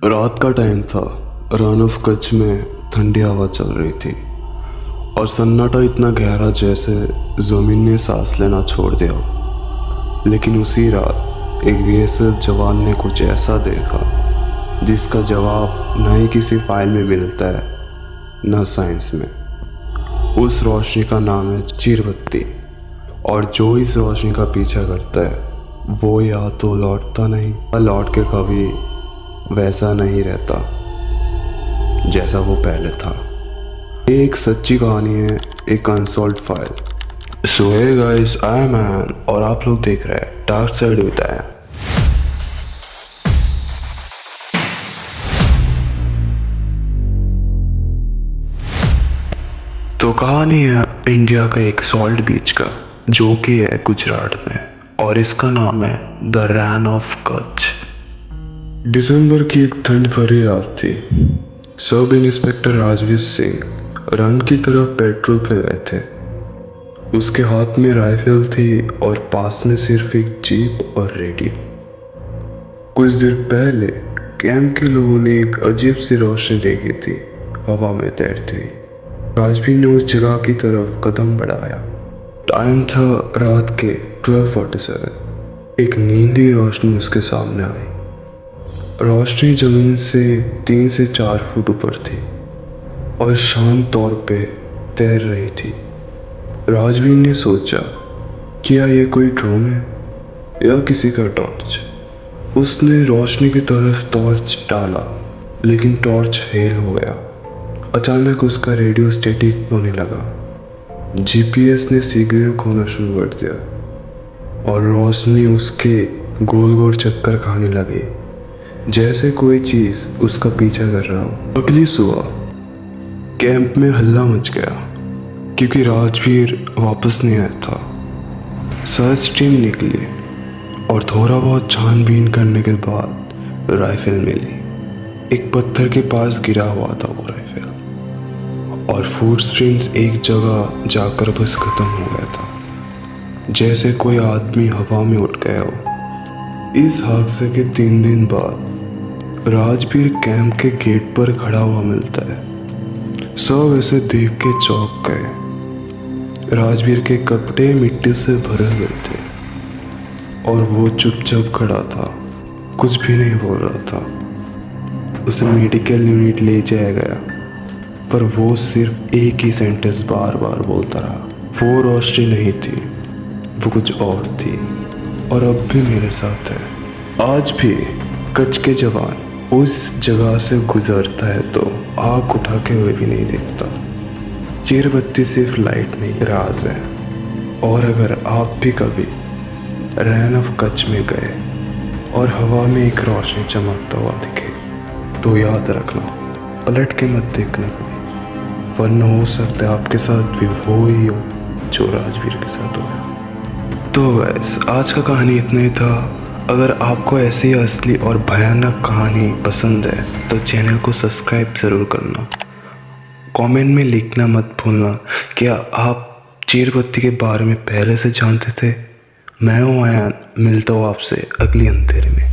रात का टाइम था। रन ऑफ कच्छ में ठंडी हवा चल रही थी और सन्नाटा इतना गहरा जैसे ज़मीन ने सांस लेना छोड़ दिया। लेकिन उसी रात एक बेसर जवान ने कुछ ऐसा देखा जिसका जवाब न ही किसी फाइल में मिलता है न साइंस में। उस रोशनी का नाम है चीरबत्ती, और जो इस रोशनी का पीछा करता है वो या तो लौटता नहीं या लौट के कभी वैसा नहीं रहता जैसा वो पहले था। ये एक सच्ची कहानी है, एक unsolved file. So hey guys, I am man और आप लोग देख रहे हैं डार्क साइड विद आयन। तो कहानी है इंडिया का एक सॉल्ट बीच का, जो कि है गुजरात में, और इसका नाम है द रन ऑफ कच्छ। दिसंबर की एक ठंड भरी रात थी। Sub inspector Rajveer Singh run की तरफ पेट्रोल पे गए थे। उसके हाथ में राइफल थी और पास में सिर्फ एक जीप और रेडियो। कुछ देर पहले कैंप के लोगों ने एक अजीब सी रोशनी देखी थी हवा में तैरती हुई। राजवीर ने उस जगह की तरफ कदम बढ़ाया। टाइम था रात के 12:47। एक नीली रोशनी उसके सामने आई। रोशनी जमीन से 3 से 4 फुट ऊपर थी और शांत तौर पे तैर रही थी। राजवीर ने सोचा, क्या ये कोई ड्रोन है या किसी का टॉर्च? उसने रोशनी की तरफ टॉर्च डाला, लेकिन टॉर्च फेल हो गया। अचानक उसका रेडियो स्टैटिक होने लगा। जीपीएस ने सिग्नल खोना शुरू कर दिया और रोशनी उसके गोल गोल चक्कर खाने लगी, जैसे कोई चीज उसका पीछा कर रहा हो। अगली सुबह कैंप में हल्ला मच गया क्योंकि राजवीर वापस नहीं आया था। सर्च टीम निकली और थोड़ा बहुत छानबीन करने के बाद राइफल मिली। एक पत्थर के पास गिरा हुआ था वो राइफल, और फुटप्रिंट्स एक जगह जाकर बस खत्म हो गया था, जैसे कोई आदमी हवा में उठ गया हो। इस हादसे के 3 दिन बाद राजवीर कैंप के गेट पर खड़ा हुआ मिलता है। सब ऐसे देख के चौंक गए। राजवीर के कपड़े मिट्टी से भरे हुए थे और वो चुपचाप खड़ा था, कुछ भी नहीं बोल रहा था। उसे मेडिकल यूनिट ले जाया गया, पर वो सिर्फ एक ही सेंटेंस बार बार बोलता रहा, वो रोशनी नहीं थी, वो कुछ और थी, और अब भी मेरे साथ है। आज भी कच्छ के जवान उस जगह से गुजरता है तो आँख उठा के हुए भी नहीं देखता। चीरबत्ती सिर्फ लाइट नहीं, राज है। और अगर आप भी कभी रन ऑफ कच्छ में गए और हवा में एक रोशनी चमकता हुआ दिखे तो याद रखना, पलट के मत देखना कभी, वरना हो सकता है आपके साथ भी वो ही हो जो राजवीर के साथ हुआ। तो वैस आज का कहानी इतना ही था। अगर आपको ऐसी असली और भयानक कहानी पसंद है तो चैनल को सब्सक्राइब ज़रूर करना। कमेंट में लिखना मत भूलना, क्या आप चीरबत्ती के बारे में पहले से जानते थे? मैं हूँ आयान, मिलता हूँ आपसे अगली अंधेरे में।